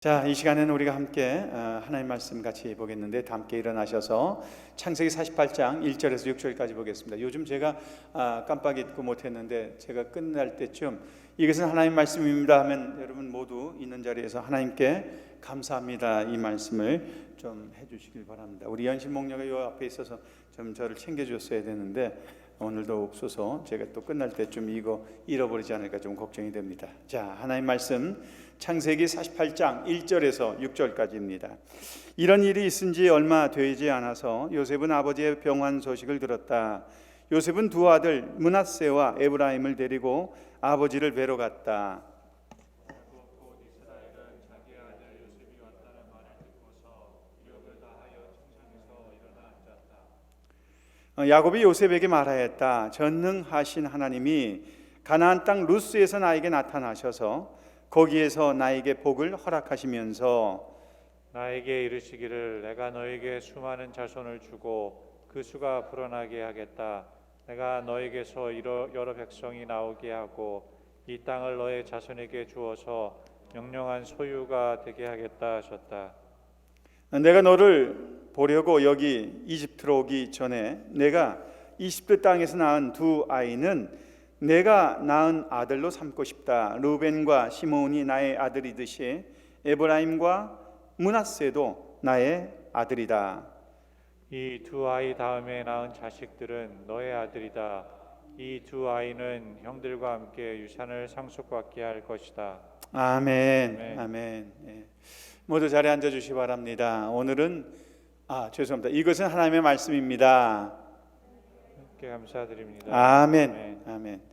자, 이 시간에는 우리가 함께 하나님 말씀 같이 보겠는데, 다 함께 일어나셔서 창세기 48장 1절에서 6절까지 보겠습니다. 요즘 제가 깜빡 잊고 못했는데, 제가 끝날 때쯤 이것은 하나님 말씀입니다 하면 여러분 모두 있는 자리에서 하나님께 감사합니다 이 말씀을 좀 해주시길 바랍니다. 우리 연신 목녀가 이 앞에 있어서 좀 저를 챙겨줬어야 되는데 오늘도 없어서 제가 또 끝날 때쯤 이거 잃어버리지 않을까 좀 걱정이 됩니다. 자, 하나님 말씀 창세기 48장 1절에서 6절까지입니다. 이런 일이 있은 지 얼마 되지 않아서 요셉은 아버지의 병환 소식을 들었다. 요셉은 두 아들 므낫세와 에브라임을 데리고 아버지를 뵈러 갔다. 야곱이 요셉에게 말하였다. 전능하신 하나님이 가나안 땅 루스에서 나에게 나타나셔서 거기에서 나에게 복을 허락하시면서 나에게 이르시기를 내가 너에게 수많은 자손을 주고 그 수가 불어나게 하겠다. 내가 너에게서 여러 백성이 나오게 하고 이 땅을 너의 자손에게 주어서 영영한 소유가 되게 하겠다 하셨다. 내가 너를 보려고 여기 이집트로 오기 전에 내가 이집트 땅에서 낳은 두 아이는 내가 낳은 아들로 삼고 싶다. 루벤과 시므온이 나의 아들이듯이 에브라임과 므낫세도 나의 아들이다. 이 두 아이 다음에 낳은 자식들은 너의 아들이다. 이 두 아이는 형들과 함께 유산을 상속받게 할 것이다. 아멘. 아멘. 아멘. 예. 모두 자리에 앉아 주시기 바랍니다. 오늘은 죄송합니다. 이것은 하나님의 말씀입니다. 함께 감사드립니다. 아멘. 아멘. 아멘.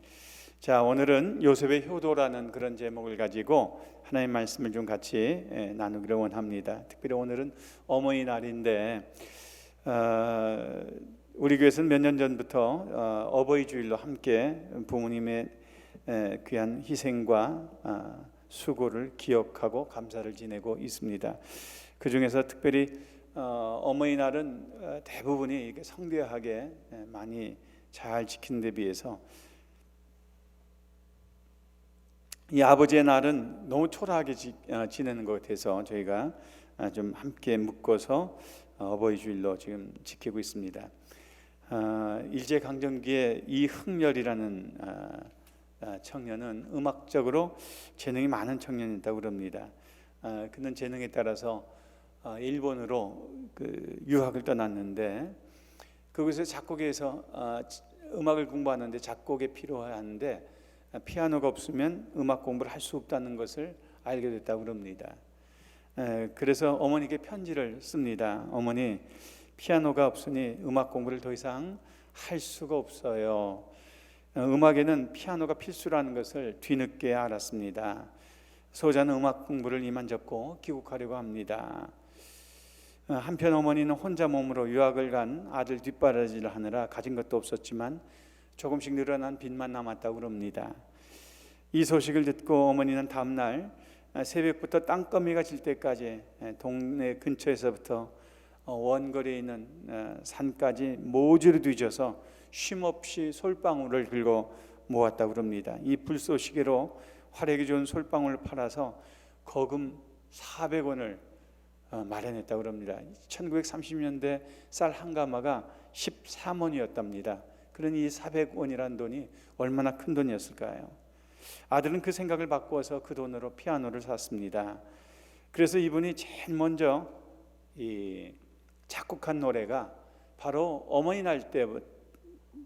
자, 오늘은 요셉의 효도라는 그런 제목을 가지고 하나님의 말씀을 좀 같이 나누기를 원합니다. 특별히 오늘은 어머니 날인데 우리 교회에서는 몇 년 전부터 어버이 주일로 함께 부모님의 귀한 희생과 수고를 기억하고 감사를 지내고 있습니다. 그 중에서 특별히 어머니날은 대부분이 성대하게 많이 잘 지키는 데 비해서 이 아버지의 날은 너무 초라하게 지내는 것 같아서 저희가 좀 함께 묶어서 어버이 주일로 지금 지키고 있습니다. 일제강점기에 이흥렬이라는 청년은 음악적으로 재능이 많은 청년이었다고 그럽니다. 그는 재능에 따라서 일본으로 유학을 떠났는데 그곳에서 작곡에서 음악을 공부하는데 작곡이 필요한데 피아노가 없으면 음악 공부를 할 수 없다는 것을 알게 됐다고 그럽니다. 그래서 어머니께 편지를 씁니다. 어머니, 피아노가 없으니 음악 공부를 더 이상 할 수가 없어요. 음악에는 피아노가 필수라는 것을 뒤늦게 알았습니다. 소자는 음악 공부를 이만잡고 귀국하려고 합니다. 한편 어머니는 혼자 몸으로 유학을 간 아들 뒷바라지를 하느라 가진 것도 없었지만 조금씩 늘어난 빚만 남았다고 그럽니다. 이 소식을 듣고 어머니는 다음 날 새벽부터 땅거미가 질 때까지 동네 근처에서부터 원거리에 있는 산까지 모조리 뒤져서 쉼없이 솔방울을 긁어 모았다고 그럽니다. 이 불쏘시개로 화력이 좋은 솔방울을 팔아서 거금 400원을 마련했다고 그럽니다. 1930년대 쌀 한 가마가 13원이었답니다. 그러니 이 400원이라는 돈이 얼마나 큰 돈이었을까요? 아들은 그 생각을 바꾸어서 그 돈으로 피아노를 샀습니다. 그래서 이분이 제일 먼저 작곡한 노래가 바로 어머니 날 때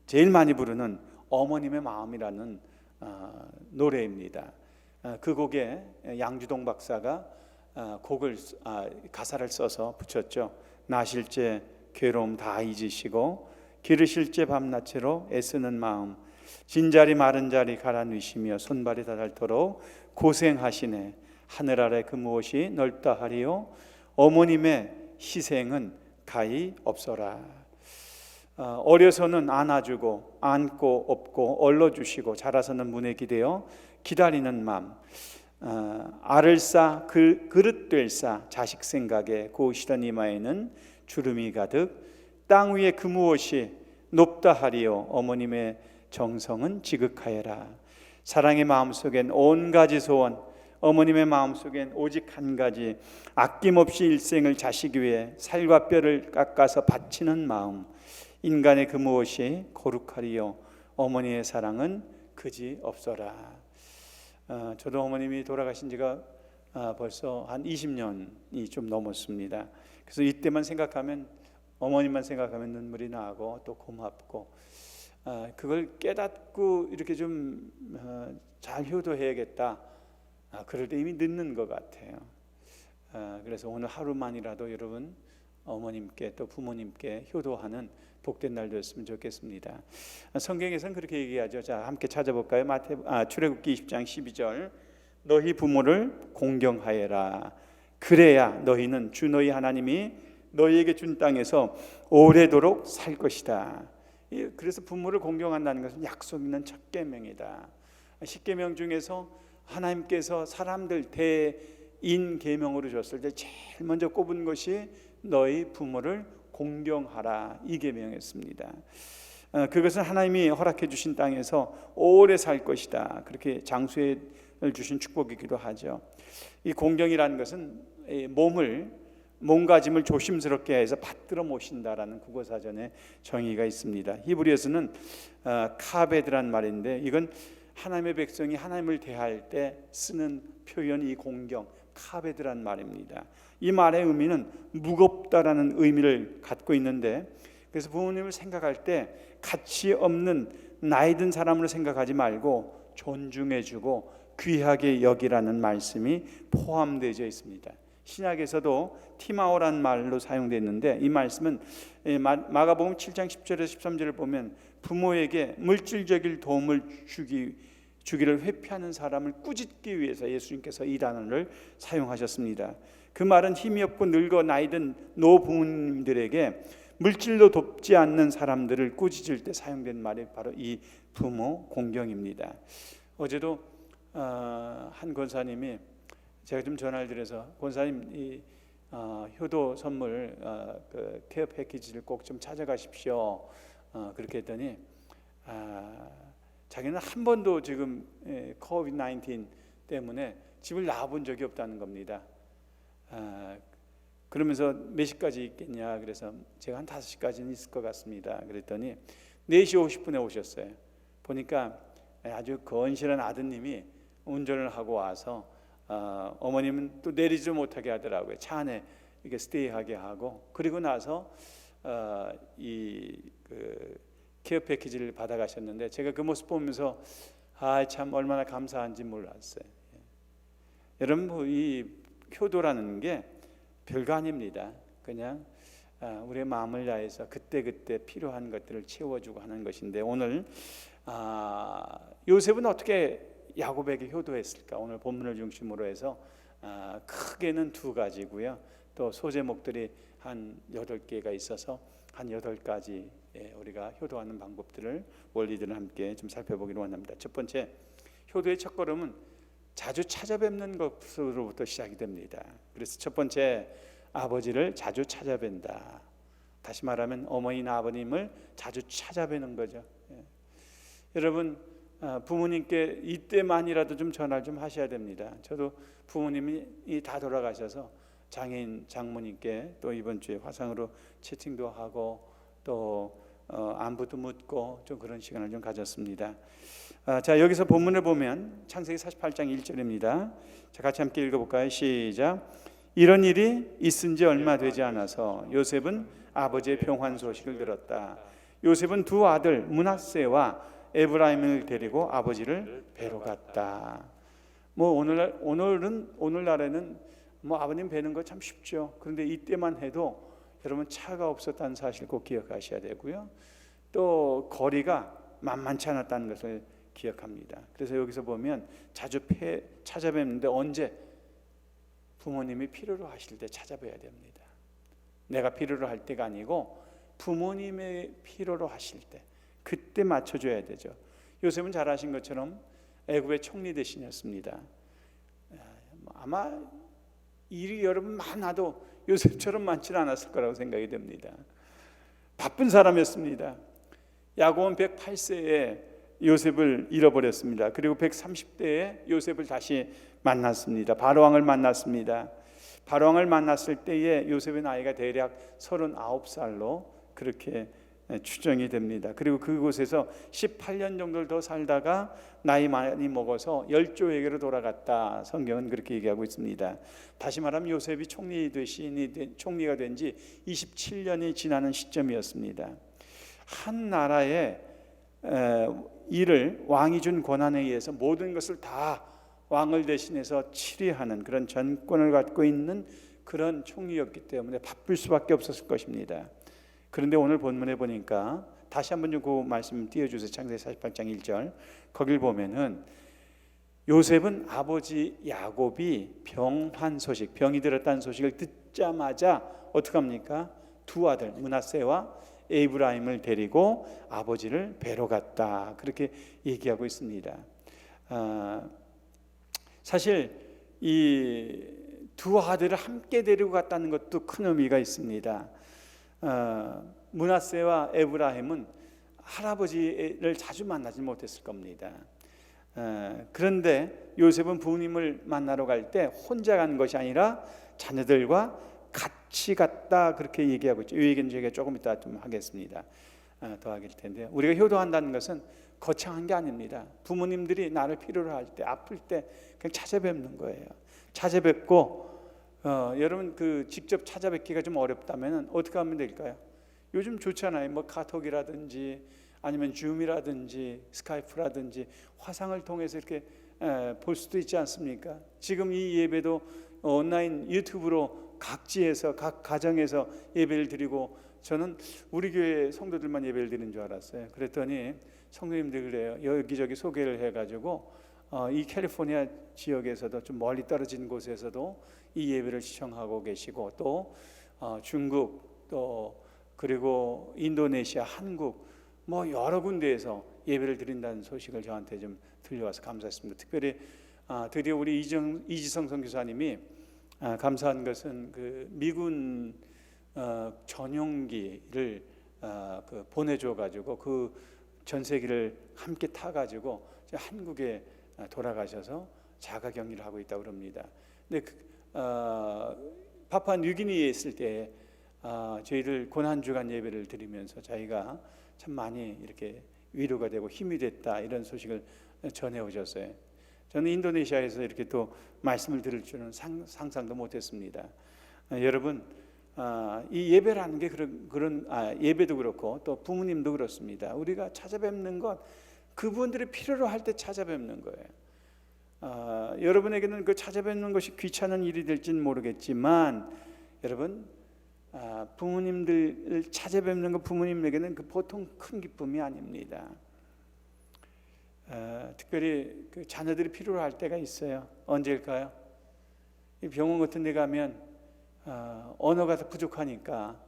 제일 많이 부르는 어머님의 마음이라는 노래입니다. 그 곡에 양주동 박사가 가사를 써서 붙였죠. 나실제 괴로움 다 잊으시고 기르실 제 밤낮으로 애쓰는 마음 진자리 마른 자리 갈아 누시며 손발이 닳도록 고생하시네. 하늘 아래 그 무엇이 넓다 하리요 어머님의 희생은 가히 없어라. 어려서는 안아주고 안고 업고 얼러주시고 자라서는 문에 기대어 기다리는 맘 알을 싸 그릇 될 싸 자식 생각에 고우시던 이마에는 주름이 가득 땅 위에 그 무엇이 높다 하리요 어머님의 정성은 지극하여라. 사랑의 마음속엔 온 가지 소원 어머님의 마음속엔 오직 한 가지, 아낌없이 일생을 자식 위해 살과 뼈를 깎아서 바치는 마음. 인간의 그 무엇이 거룩하리요, 어머니의 사랑은 그지 없어라. 저도 어머님이 돌아가신 지가 벌써 한 20년이 좀 넘었습니다. 그래서 이때만 생각하면, 어머님만 생각하면 눈물이 나고 또 고맙고, 그걸 깨닫고 이렇게 좀 잘 효도해야겠다, 그럴 때 이미 늦는 것 같아요. 그래서 오늘 하루만이라도 여러분 어머님께 또 부모님께 효도하는 복된 날 되었으면 좋겠습니다. 성경에서는 그렇게 얘기하죠. 자, 함께 찾아볼까요? 출애굽기 20장 12절. 너희 부모를 공경하여라. 그래야 너희는 주 너희 하나님이 너희에게 준 땅에서 오래도록 살 것이다. 그래서 부모를 공경한다는 것은 약속 있는 첫 계명이다. 10계명 중에서 하나님께서 사람들 대인 계명으로 줬을 때 제일 먼저 꼽은 것이 너희 부모를 공경하라, 이 계명이었습니다. 그것은 하나님이 허락해 주신 땅에서 오래 살 것이다, 그렇게 장수를 주신 축복이기도 하죠. 이 공경이라는 것은 몸가짐을 조심스럽게 해서 받들어 모신다라는 국어사전에 정의가 있습니다. 히브리어서는 카베드란 말인데, 이건 하나님의 백성이 하나님을 대할 때 쓰는 표현이 이 공경, 카베드란 말입니다. 이 말의 의미는 무겁다라는 의미를 갖고 있는데, 그래서 부모님을 생각할 때 가치 없는 나이 든 사람으로 생각하지 말고 존중해주고 귀하게 여기라는 말씀이 포함되어 있습니다. 신약에서도 티마오란 말로 사용되어 있는데, 이 말씀은 마가복음 7장 10절에서 13절을 보면 부모에게 물질적인 도움을 주기를 회피하는 사람을 꾸짖기 위해서 예수님께서 이 단어를 사용하셨습니다. 그 말은 힘이 없고 늙어 나이든 노부모님들에게 물질로 돕지 않는 사람들을 꾸짖을 때 사용된 말이 바로 이 부모 공경입니다. 어제도 한 권사님이, 제가 좀 전화를 드려서, 권사님 이 효도 선물 그 케어 패키지를 꼭 좀 찾아가십시오, 그렇게 했더니 자기는 한 번도 지금 코비드 19 때문에 집을 나와본 적이 없다는 겁니다. 그러면서 몇 시까지 있겠냐, 그래서 제가 한 5시까지는 있을 것 같습니다. 그랬더니 4시 50분에 오셨어요. 보니까 아주 건실한 아드님이 운전을 하고 와서 어머님은 또 내리지 못하게 하더라고요. 차 안에 이렇게 스테이하게 하고, 그리고 나서 그 케어 패키지를 받아가셨는데, 제가 그 모습 보면서 참 얼마나 감사한지 몰랐어요. 여러분, 이 효도라는 게 별거 아닙니다. 그냥 우리의 마음을 다해서 그때그때 필요한 것들을 채워주고 하는 것인데, 오늘 요셉은 어떻게 야곱에게 효도했을까? 오늘 본문을 중심으로 해서 크게는 2가지고요. 또 소제목들이 한 8개가 있어서 한 8가지 우리가 효도하는 방법들을, 원리들을 함께 좀 살펴보기로 원합니다. 첫 번째, 효도의 첫걸음은 자주 찾아뵙는 것으로부터 시작이 됩니다. 그래서 첫 번째, 아버지를 자주 찾아뵌다. 다시 말하면 어머니나 아버님을 자주 찾아뵈는 거죠. 여러분, 부모님께 이때만이라도 좀 전화를 좀 하셔야 됩니다. 저도 부모님이 다 돌아가셔서 장인 장모님께 또 이번 주에 화상으로 채팅도 하고 또 안부도 묻고 좀 그런 시간을 좀 가졌습니다. 자, 여기서 본문을 보면 창세기 48장 1절입니다. 자, 같이 함께 읽어볼까요? 시작. 이런 일이 있은 지 얼마 되지 않아서 요셉은 아버지의 평환 소식을 들었다. 요셉은 2 아들 므낫세와 에브라임을 데리고 아버지를 뵈러 갔다. 오늘날에는 아버님 뵈는 거 참 쉽죠. 그런데 이때만 해도 여러분 차가 없었다는 사실 꼭 기억하셔야 되고요. 또 거리가 만만치 않았다는 것을 기억합니다. 그래서 여기서 보면 자주 찾아뵙는데, 언제? 부모님이 필요로 하실 때 찾아뵈야 됩니다. 내가 필요로 할 때가 아니고 부모님의 필요로 하실 때, 그때 맞춰줘야 되죠. 요셉은 잘 아신 것처럼 애굽의 총리 대신이었습니다. 아마 일이 여러분 많아도 요셉처럼 많지는 않았을 거라고 생각이 됩니다. 바쁜 사람이었습니다. 야곱은 108세에 요셉을 잃어버렸습니다. 그리고 130대에 요셉을 다시 만났습니다. 바로왕을 만났습니다. 바로왕을 만났을 때에 요셉의 나이가 대략 39살로 그렇게 추정이 됩니다. 그리고 그곳에서 18년 정도를 더 살다가 나이 많이 먹어서 열조에게로 돌아갔다. 성경은 그렇게 얘기하고 있습니다. 다시 말하면 요셉이 총리가 된 지 27년이 지나는 시점이었습니다. 한 나라의 일을 왕이 준 권한에 의해서 모든 것을 다 왕을 대신해서 치리하는 그런 전권을 갖고 있는 그런 총리였기 때문에 바쁠 수밖에 없었을 것입니다. 그런데 오늘 본문에 보니까 다시 한번 좀 그 말씀 띄워주세요. 창세기 48장 1절 거길 보면은 요셉은 아버지 야곱이 병환 소식, 병이 들었다는 소식을 듣자마자 어떻게 합니까? 두 아들 므낫세와 에브라임을 데리고 아버지를 뵈러 갔다. 그렇게 얘기하고 있습니다. 사실 이 두 아들을 함께 데리고 갔다는 것도 큰 의미가 있습니다. 므낫세와 에브라임은 할아버지를 자주 만나지 못했을 겁니다. 그런데 요셉은 부모님을 만나러 갈 때 혼자 간 것이 아니라 자녀들과 같이 갔다 그렇게 얘기하고 있죠. 이 얘기는 제가 조금 이따 좀 하겠습니다. 더 하길 텐데 우리가 효도한다는 것은 거창한 게 아닙니다. 부모님들이 나를 필요로 할 때, 아플 때 그냥 찾아뵙는 거예요. 찾아뵙고 여러분 그 직접 찾아뵙기가 좀 어렵다면 어떻게 하면 될까요? 요즘 좋잖아요. 뭐 카톡이라든지 아니면 줌이라든지 스카이프라든지 화상을 통해서 이렇게 볼 수도 있지 않습니까? 지금 이 예배도 온라인 유튜브로 각지에서 각 가정에서 예배를 드리고 저는 우리 교회 성도들만 예배를 드리는 줄 알았어요. 그랬더니 성도님들 그래요. 여기저기 소개를 해가지고 이 캘리포니아 지역에서도 좀 멀리 떨어진 곳에서도 이 예배를 시청하고 계시고 또 중국 또 그리고 인도네시아, 한국 뭐 여러 군데에서 예배를 드린다는 소식을 저한테 좀 들려와서 감사했습니다. 특별히 드디어 우리 이지성 선교사님이 감사한 것은 그 미군 전용기를 보내줘 가지고 그 전세기를 함께 타 가지고 한국에 돌아가셔서 자가격리를 하고 있다고 그럽니다. 근데 파푸아뉴기니에 있을 때 저희를 고난주간 예배를 드리면서 자기가 참 많이 이렇게 위로가 되고 힘이 됐다 이런 소식을 전해 오셨어요. 저는 인도네시아에서 이렇게 또 말씀을 들을 줄은 상상도 못했습니다. 여러분 이 예배라는 게 그런 예배도 그렇고 또 부모님도 그렇습니다. 우리가 찾아뵙는 것 그분들이 필요로 할 때 찾아뵙는 거예요. 여러분에게는 그 찾아뵙는 것이 귀찮은 일이 될지는 모르겠지만 여러분 부모님들을 찾아뵙는 것 부모님에게는 그 보통 큰 기쁨이 아닙니다. 특별히 그 자녀들이 필요로 할 때가 있어요. 언제일까요? 이 병원 같은 데 가면 언어가 더 부족하니까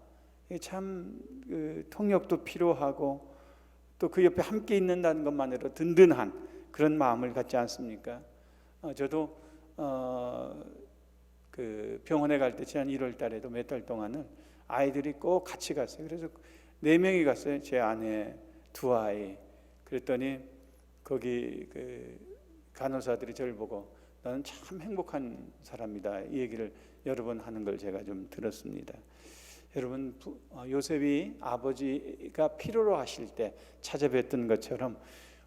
참 그 통역도 필요하고 또 그 옆에 함께 있는다는 것만으로 든든한 그런 마음을 갖지 않습니까? 저도 그 병원에 갈 때 지난 1월 달에도 몇 달 동안은 아이들이 꼭 같이 갔어요. 그래서 4명이 갔어요. 제 아내, 2아이. 그랬더니 거기 그 간호사들이 저를 보고 너는 참 행복한 사람이다 이 얘기를 여러 번 하는 걸 제가 좀 들었습니다. 여러분 요셉이 아버지가 필요로 하실 때 찾아뵀던 것처럼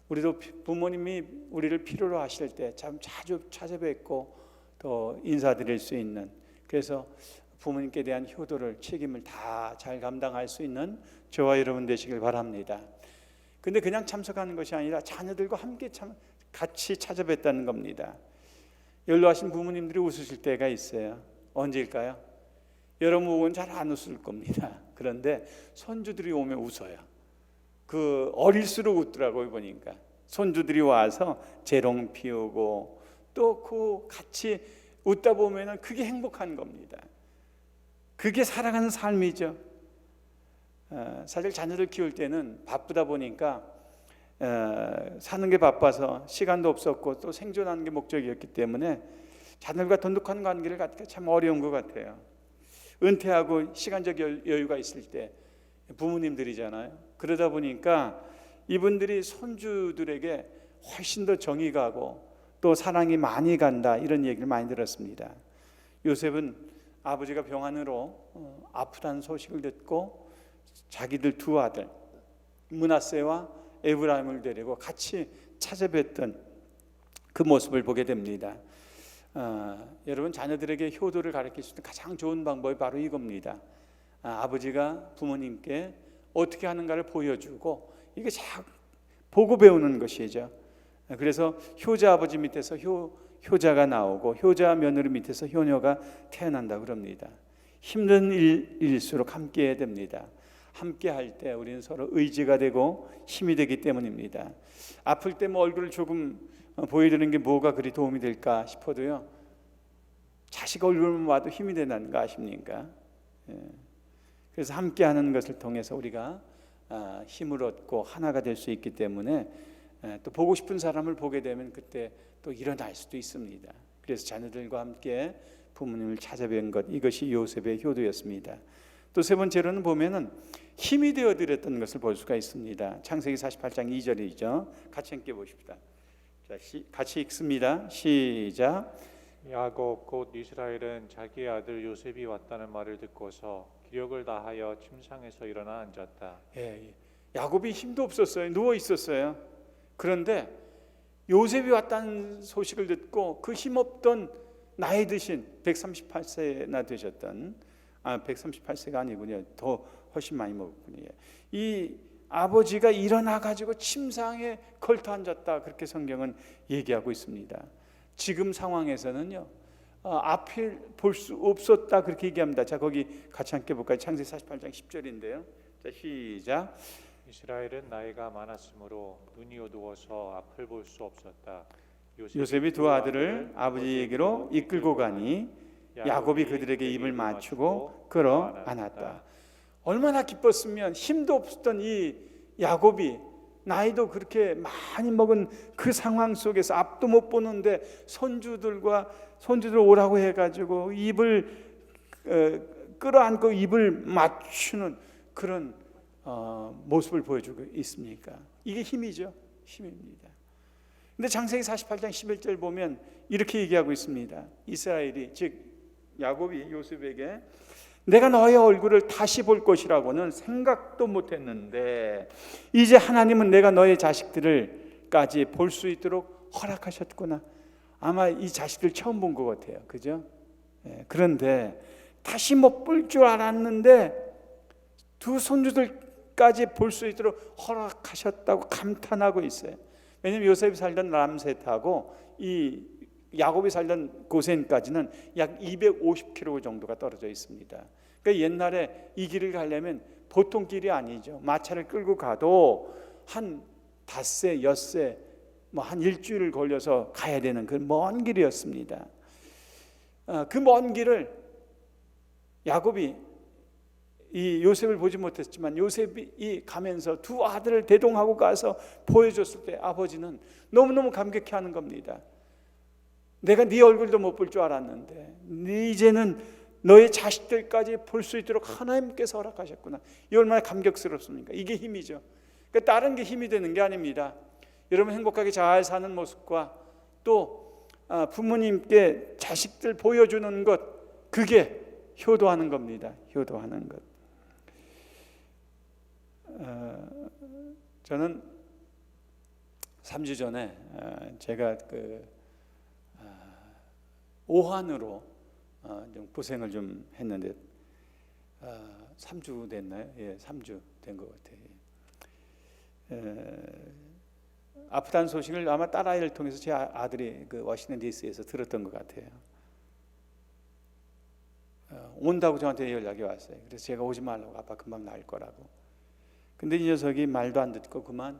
우리도 부모님이 우리를 필요로 하실 때 참 자주 찾아뵙고 또 인사드릴 수 있는 그래서 부모님께 대한 효도를 책임을 다 잘 감당할 수 있는 저와 여러분 되시길 바랍니다. 근데 그냥 참석하는 것이 아니라 자녀들과 함께 같이 찾아뵀다는 겁니다. 연로하신 부모님들이 웃으실 때가 있어요. 언제일까요? 여러분 보고는 잘 안 웃을 겁니다. 그런데 손주들이 오면 웃어요. 그 어릴수록 웃더라고요. 보니까 손주들이 와서 재롱 피우고 또 그 같이 웃다 보면은 그게 행복한 겁니다. 그게 살아가는 삶이죠. 사실 자녀들 키울 때는 바쁘다 보니까 사는 게 바빠서 시간도 없었고 또 생존하는 게 목적이었기 때문에 자녀들과 돈독한 관계를 갖기가 참 어려운 것 같아요. 은퇴하고 시간적 여유가 있을 때 부모님들이잖아요. 그러다 보니까 이분들이 손주들에게 훨씬 더 정이 가고 또 사랑이 많이 간다, 이런 얘기를 많이 들었습니다. 요셉은 아버지가 병환으로 아프다는 소식을 듣고 자기들 두 아들 므낫세와 에브라임을 데리고 같이 찾아뵀던 그 모습을 보게 됩니다. 여러분, 자녀들에게 효도를 가르칠 수 있는 가장 좋은 방법이 바로 이겁니다. 아버지가 부모님께 어떻게 하는가를 보여주고 이게 잘 보고 배우는 것이죠. 그래서 효자 아버지 밑에서 효자가 나오고 효자 며느리 밑에서 효녀가 태어난다 그럽니다. 힘든 일일수록 함께 해야 됩니다. 함께 할 때 우리는 서로 의지가 되고 힘이 되기 때문입니다. 아플 때 뭐 얼굴을 조금 보여드리는 게 뭐가 그리 도움이 될까 싶어도요, 자식 얼굴만 봐도 힘이 되는 거 아십니까? 그래서 함께 하는 것을 통해서 우리가 힘을 얻고 하나가 될 수 있기 때문에 또 보고 싶은 사람을 보게 되면 그때 또 일어날 수도 있습니다. 그래서 자녀들과 함께 부모님을 찾아뵌 것, 이것이 요셉의 효도였습니다. 또 세 번째로는 보면은 힘이 되어 드렸던 것을 볼 수가 있습니다. 창세기 48장 2절이죠. 같이 함께 보십시다. 자, 같이 읽습니다. 시작. 야곱 곧 이스라엘은 자기 아들 요셉이 왔다는 말을 듣고서 기력을 다하여 침상에서 일어나 앉았다. 야곱이 힘도 없었어요. 누워 있었어요. 그런데 요셉이 왔다는 소식을 듣고 그 힘없던 나이 드신 138세나 되셨던 138세가 아니군요. 더 훨씬 많이 먹었군요. 이 아버지가 일어나 가지고 침상에 걸터 앉았다, 그렇게 성경은 얘기하고 있습니다. 지금 상황에서는요, 앞을 볼 수 없었다, 그렇게 얘기합니다. 자, 거기 같이 함께 볼까요? 창세기 48장 10절인데요. 자, 시작. 이스라엘은 나이가 많았으므로 눈이 어두워서 앞을 볼 수 없었다. 요셉이 두 아들을 아버지에게로 이끌고 가니 야곱이 그들에게 입을 맞추고 끌어 안았다. 얼마나 기뻤으면 힘도 없었던 이 야곱이 나이도 그렇게 많이 먹은 그 상황 속에서 앞도 못 보는데 손주들 오라고 해가지고 입을 끌어안고 입을 맞추는 그런 모습을 보여주고 있습니까? 이게 힘이죠. 힘입니다. 근데 창세기 48장 11절 보면 이렇게 얘기하고 있습니다. 이스라엘이, 즉 야곱이 요셉에게 내가 너의 얼굴을 다시 볼 것이라고는 생각도 못했는데 이제 하나님은 내가 너의 자식들을까지 볼 수 있도록 허락하셨구나. 아마 이 자식들 처음 본 것 같아요. 그죠? 그런데 다시 못 볼 줄 알았는데 두 손주들까지 볼 수 있도록 허락하셨다고 감탄하고 있어요. 왜냐하면 요셉이 살던 람셋하고 이 야곱이 살던 고센까지는 약 250km 정도가 떨어져 있습니다. 그러니까 옛날에 이 길을 가려면 보통 길이 아니죠. 마차를 끌고 가도 한 닷새, 엿새, 한 일주일 걸려서 가야 되는 그 먼 길이었습니다. 그 먼 길을 야곱이 이 요셉을 보지 못했지만 요셉이 가면서 두 아들을 대동하고 가서 보여줬을 때 아버지는 너무너무 감격해하는 겁니다. 내가 네 얼굴도 못 볼 줄 알았는데 이제는 너의 자식들까지 볼 수 있도록 하나님께서 허락하셨구나. 이 얼마나 감격스럽습니까? 이게 힘이죠. 그러니까 다른 게 힘이 되는 게 아닙니다. 여러분 행복하게 잘 사는 모습과 또 부모님께 자식들 보여주는 것, 그게 효도하는 겁니다. 효도하는 것. 저는 3주 전에 제가 오한으로 좀 고생을 좀 했는데 3주 됐나요? 3주 된 것 같아요. 아프다는 소식을 아마 딸아이를 통해서 제 아들이 그 워싱턴 DC에서 들었던 것 같아요. 온다고 저한테 연락이 왔어요. 그래서 제가 오지 말라고, 아빠 금방 나을 거라고. 근데 이 녀석이 말도 안 듣고 그만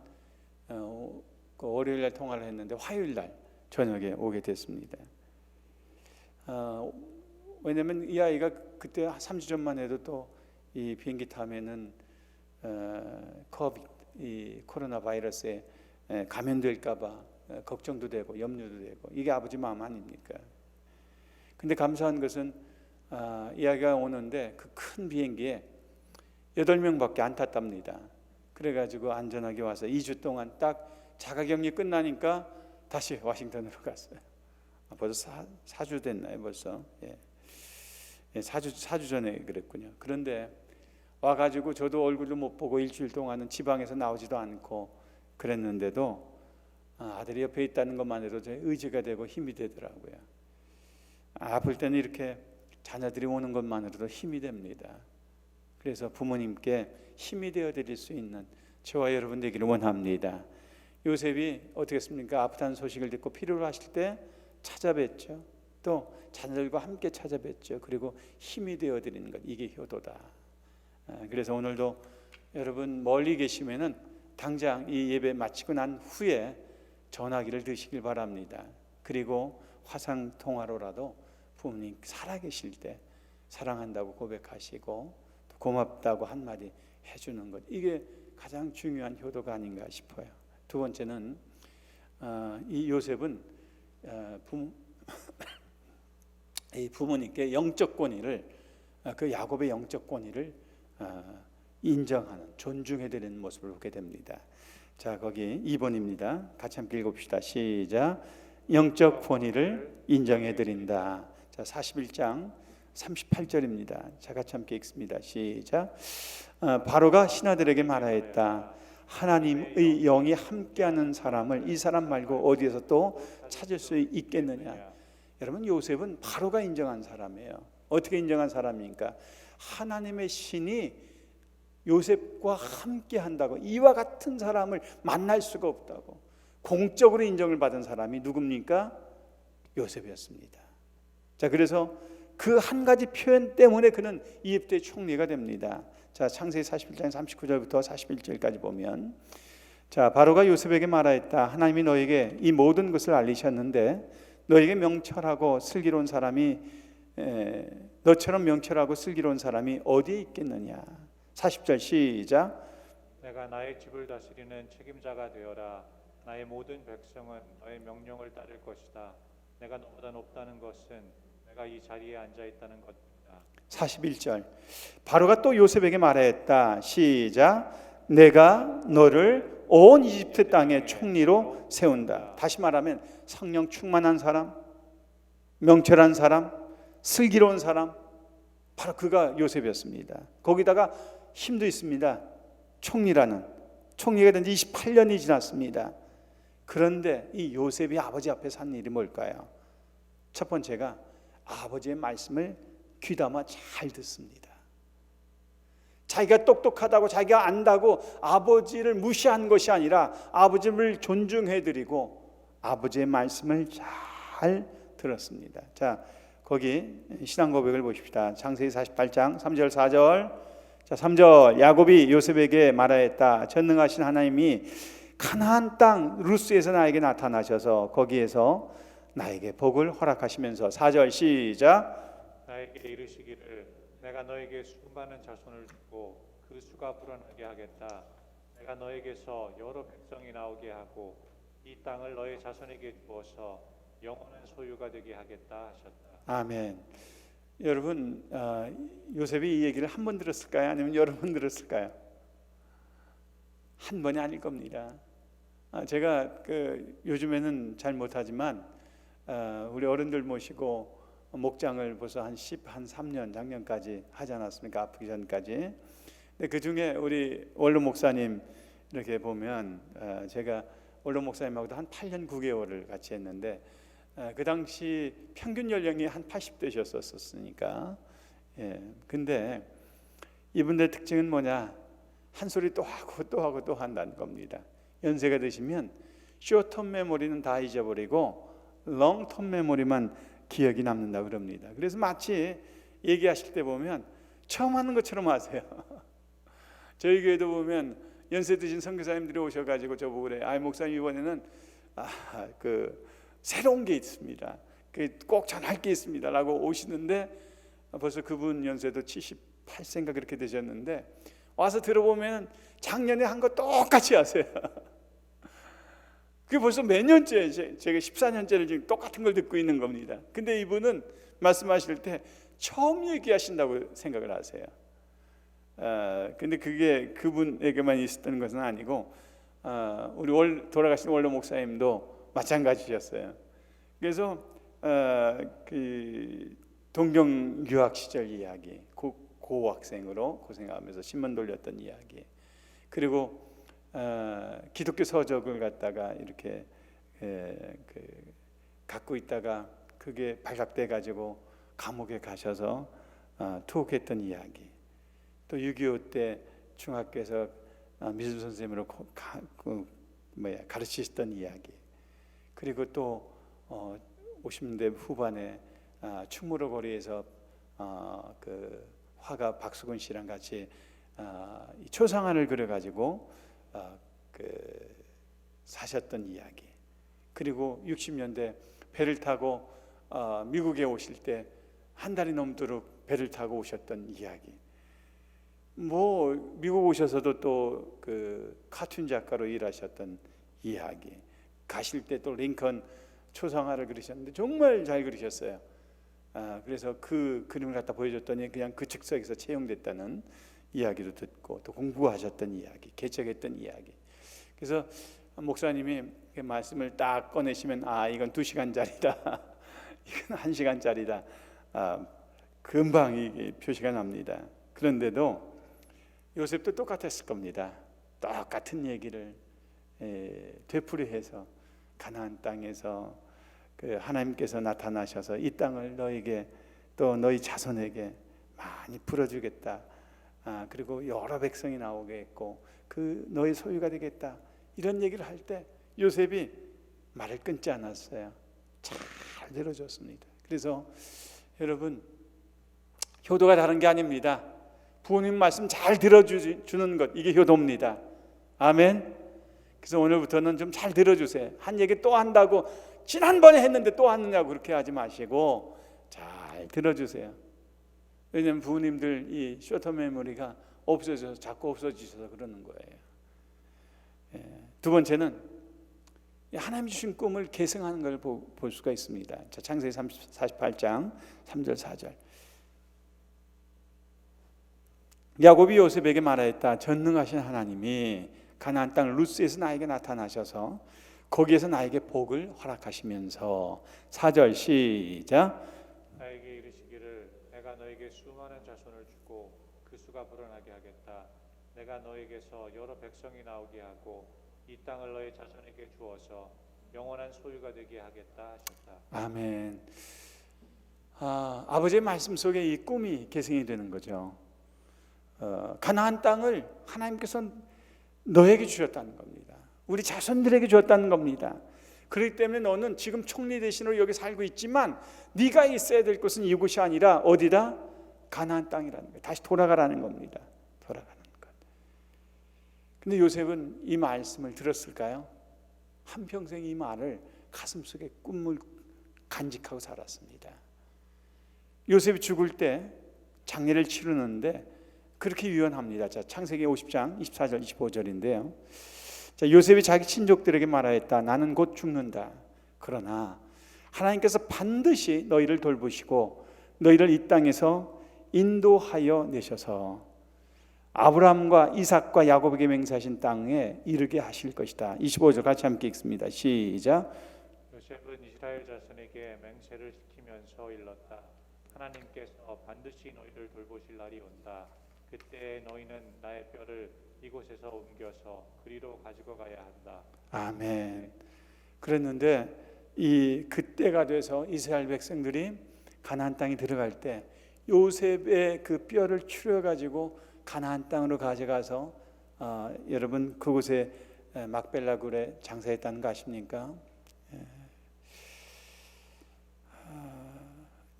그 월요일 날 통화를 했는데 화요일 날 저녁에 오게 됐습니다. 왜냐하면 이 아이가 그때 3주 전만 해도 또 이 비행기 타면은 이 코로나 바이러스에 감염될까봐 걱정도 되고 염려도 되고, 이게 아버지 마음 아닙니까? 근데 감사한 것은 이 아이가 오는데 그 큰 비행기에 8명밖에 안 탔답니다. 그래가지고 안전하게 와서 2주 동안 딱 자가격리 끝나니까 다시 워싱턴으로 갔어요. 벌써 4주 됐나요? 벌써. 예. 4주 전에 그랬군요. 그런데 와가지고 저도 얼굴도 못 보고 일주일 동안은 지방에서 나오지도 않고 그랬는데도 아들이 옆에 있다는 것만으로도 제 의지가 되고 힘이 되더라고요. 아플 때는 이렇게 자녀들이 오는 것만으로도 힘이 됩니다. 그래서 부모님께 힘이 되어 드릴 수 있는 저와 여러분 되기를 원합니다. 요셉이 어떻게 했습니까? 아프다는 소식을 듣고 필요로 하실 때 찾아뵀죠. 또 자녀들과 함께 찾아뵀죠. 그리고 힘이 되어 드리는 것, 이게 효도다. 그래서 오늘도 여러분 멀리 계시면은 당장 이 예배 마치고 난 후에 전화기를 드시길 바랍니다. 그리고 화상 통화로라도 부모님 살아계실 때 사랑한다고 고백하시고 또 고맙다고 한마디 해주는 것, 이게 가장 중요한 효도가 아닌가 싶어요. 두 번째는 이 요셉은 이 부모님께 영적 권위를, 그 야곱의 영적 권위를 인정하는, 존중해드리는 모습을 보게 됩니다. 자, 거기 2번입니다. 같이 함께 읽읍시다. 시작. 영적 권위를 인정해드린다. 자, 41장 38절입니다. 자, 같이 함께 읽습니다. 시작. 바로가 신하들에게 말하였다. 하나님의 영이 함께하는 사람을 이 사람 말고 어디에서 또 찾을 수 있겠느냐. 여러분, 요셉은 바로가 인정한 사람이에요. 어떻게 인정한 사람입니까? 하나님의 신이 요셉과 함께 한다고, 이와 같은 사람을 만날 수가 없다고 공적으로 인정을 받은 사람이 누굽니까? 요셉이었습니다. 자, 그래서 그 한 가지 표현 때문에 그는 이집트의 총리가 됩니다. 자, 창세기 41장 39절부터 41절까지 보면, 자, 바로가 요셉에게 말하였다. 하나님이 너에게 이 모든 것을 알리셨는데 너에게 명철하고 슬기로운 사람이 너처럼 명철하고 슬기로운 사람이 어디에 있겠느냐. 40절 시작. 내가 나의 집을 다스리는 책임자가 되어라. 나의 모든 백성은 너의 명령을 따를 것이다. 내가 너보다 높다는 것은 내가 이 자리에 앉아 있다는 것이다. 41절. 바로가 또 요셉에게 말하였다. 시작. 내가 너를 온 이집트 땅의 총리로 세운다. 다시 말하면 성령 충만한 사람, 명철한 사람, 슬기로운 사람, 바로 그가 요셉이었습니다. 거기다가 힘도 있습니다. 총리가 된 지 28년이 지났습니다. 그런데 이 요셉이 아버지 앞에 산 일이 뭘까요? 첫 번째가 아버지의 말씀을 귀담아 잘 듣습니다. 자기가 똑똑하다고, 자기가 안다고 아버지를 무시한 것이 아니라 아버지를 존중해드리고 아버지의 말씀을 잘 들었습니다. 자, 거기 신앙 고백을 보십시다. 창세기 48장 3절 4절. 자, 3절. 야곱이 요셉에게 말하였다. 전능하신 하나님이 가나안 땅 루스에서 나에게 나타나셔서 거기에서 나에게 복을 허락하시면서 4절 시작. 나에게 이르시기를 내가 너에게 수많은 자손을 주고 그 수가 불어나게 하겠다. 내가 너에게서 여러 백성이 나오게 하고 이 땅을 너의 자손에게 주어서 영원한 소유가 되게 하겠다 하셨다. 아멘. 여러분, 요셉이 이 얘기를 한 번 들었을까요? 아니면 여러 번 들었을까요? 한 번이 아닐 겁니다. 제가 요즘에는 잘 못하지만 우리 어른들 모시고 목장을 벌써 한 3년 작년까지 하지 않았습니까? 아프기 전까지. 근데 그 중에 우리 원로 목사님 이렇게 보면 제가 원로 목사님하고도 한 8년 9개월을 같이 했는데 그 당시 평균 연령이 한 80대셨었으니까. 예. 근데 이분들의 특징은 뭐냐? 한 소리 또 하고 또 하고 또 한다는 겁니다. 연세가 드시면 쇼텀 메모리는 다 잊어버리고 롱텀 메모리만 기억이 남는다 그럽니다. 그래서 마치 얘기하실 때 보면 처음 하는 것처럼 하세요. 저희 교회도 보면 연세 드신 선교사님들이 오셔가지고 저보고 그래. 목사님 이번에는 새로운 게 있습니다. 꼭 전할 게 있습니다라고 오시는데 벌써 그분 연세도 78세인가 그렇게 되셨는데 와서 들어보면 작년에 한 거 똑같이 하세요. 그게 벌써 몇 년째, 제가 14년째를 지금 똑같은 걸 듣고 있는 겁니다. 근데 이분은 말씀하실 때 처음 얘기하신다고 생각을 하세요. 근데 그게 그분에게만 있었던 것은 아니고 우리 돌아가신 원로 목사님도 마찬가지였어요. 그래서 그 동경 유학 시절 이야기, 고학생으로 고생하면서 신문 돌렸던 이야기, 그리고 기독교 서적을 갖다가 이렇게 갖고 있다가 그게 발각돼 가지고 감옥에 가셔서 투옥했던 이야기, 또 6.25 때 중학교에서 미술 선생님으로 가르치셨던 이야기, 그리고 또 50년대 후반에 충무로 거리에서 그 화가 박수근 씨랑 같이 이 초상화를 그려가지고 사셨던 이야기, 그리고 60년대 배를 타고 미국에 오실 때 한 달이 넘도록 배를 타고 오셨던 이야기, 뭐 미국 오셔서도 또 그 카툰 작가로 일하셨던 이야기, 가실 때 또 링컨 초상화를 그리셨는데 정말 잘 그리셨어요. 그래서 그 그림을 갖다 보여줬더니 그냥 그 즉석에서 채용됐다는 이야기도 듣고, 또 공부하셨던 이야기, 개척했던 이야기. 그래서 목사님이 그 말씀을 딱 꺼내시면 이건 2시간짜리다 이건 1시간짜리다 금방 이게 표시가 납니다. 그런데도 요셉도 똑같았을 겁니다. 똑같은 얘기를 되풀이해서 가나안 땅에서 그 하나님께서 나타나셔서 이 땅을 너에게 또 너희 자손에게 많이 풀어주겠다, 그리고 여러 백성이 나오겠고 그 너희 소유가 되겠다, 이런 얘기를 할 때 요셉이 말을 끊지 않았어요. 잘 들어줬습니다. 그래서 여러분, 효도가 다른 게 아닙니다. 부모님 말씀 잘 들어주는 것, 이게 효도입니다. 아멘. 그래서 오늘부터는 좀 잘 들어주세요. 한 얘기 또 한다고 지난번에 했는데 또 하느냐고 그렇게 하지 마시고 잘 들어주세요. 왜냐하면 부모님들 이 쇼터 메모리가 없어져서 자꾸 없어지셔서 그러는 거예요. 두 번째는 하나님 주신 꿈을 계승하는 걸 볼 수가 있습니다. 자, 창세기 48장 3절 4절. 야곱이 요셉에게 말하였다. 전능하신 하나님이 가나안 땅 루스에서 나에게 나타나셔서 거기에서 나에게 복을 허락하시면서 4절 시작. 나에게 이르시기를 내가 너에게 수많은 자손을 주고 그 수가 불어나게 하겠다. 내가 너에게서 여러 백성이 나오게 하고 이 땅을 너의 자손에게 주어서 영원한 소유가 되게 하겠다 하셨다. 아멘. 아버지의 말씀 속에 이 꿈이 계승이 되는 거죠. 가나안 땅을 하나님께서 너에게 주셨다는 겁니다. 우리 자손들에게 주었다는 겁니다. 그렇기 때문에 너는 지금 총리 대신으로 여기 살고 있지만 네가 있어야 될 곳은 이곳이 아니라 어디다? 가나안 땅이라는 거예요. 다시 돌아가라는 겁니다. 돌아가는 것. 근데 요셉은 이 말씀을 들었을까요? 한평생 이 말을 가슴속에 꿈을 간직하고 살았습니다. 요셉이 죽을 때 장례를 치르는데 그렇게 유언합니다. 자, 창세기 50장 24절 25절인데요. 자, 요셉이 자기 친족들에게 말하였다. 나는 곧 죽는다. 그러나 하나님께서 반드시 너희를 돌보시고 너희를 이 땅에서 인도하여 내셔서 아브라함과 이삭과 야곱에게 맹세하신 땅에 이르게 하실 것이다. 25절 같이 함께 읽습니다. 시작. 요셉은 이스라엘 자손에게 맹세를 시키면서 일렀다. 하나님께서 반드시 너희를 돌보실 날이 온다. 그때 너희는 나의 뼈를 이곳에서 옮겨서 그리로 가지고 가야 한다. 아멘. 그랬는데 이 그때가 돼서 이스라엘 백성들이 가나안 땅에 들어갈 때 요셉의 그 뼈를 추려 가지고 가나안 땅으로 가져가서 여러분 그곳에 막벨라 굴에 장사했다는 거 아십니까?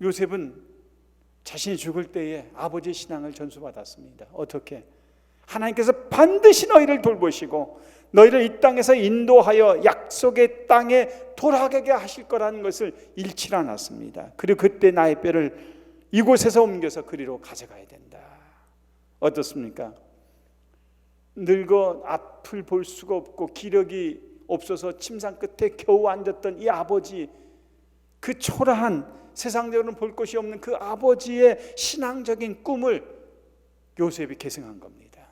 요셉은 자신이 죽을 때에 아버지의 신앙을 전수받았습니다. 어떻게? 하나님께서 반드시 너희를 돌보시고 너희를 이 땅에서 인도하여 약속의 땅에 돌아가게 하실 거라는 것을 잃지 않았습니다. 그리고 그때 나의 뼈를 이곳에서 옮겨서 그리로 가져가야 된다. 어떻습니까? 늙어 앞을 볼 수가 없고 기력이 없어서 침상 끝에 겨우 앉았던 이 아버지, 그 초라한 세상적으로는 볼 것이 없는 그 아버지의 신앙적인 꿈을 요셉이 계승한 겁니다.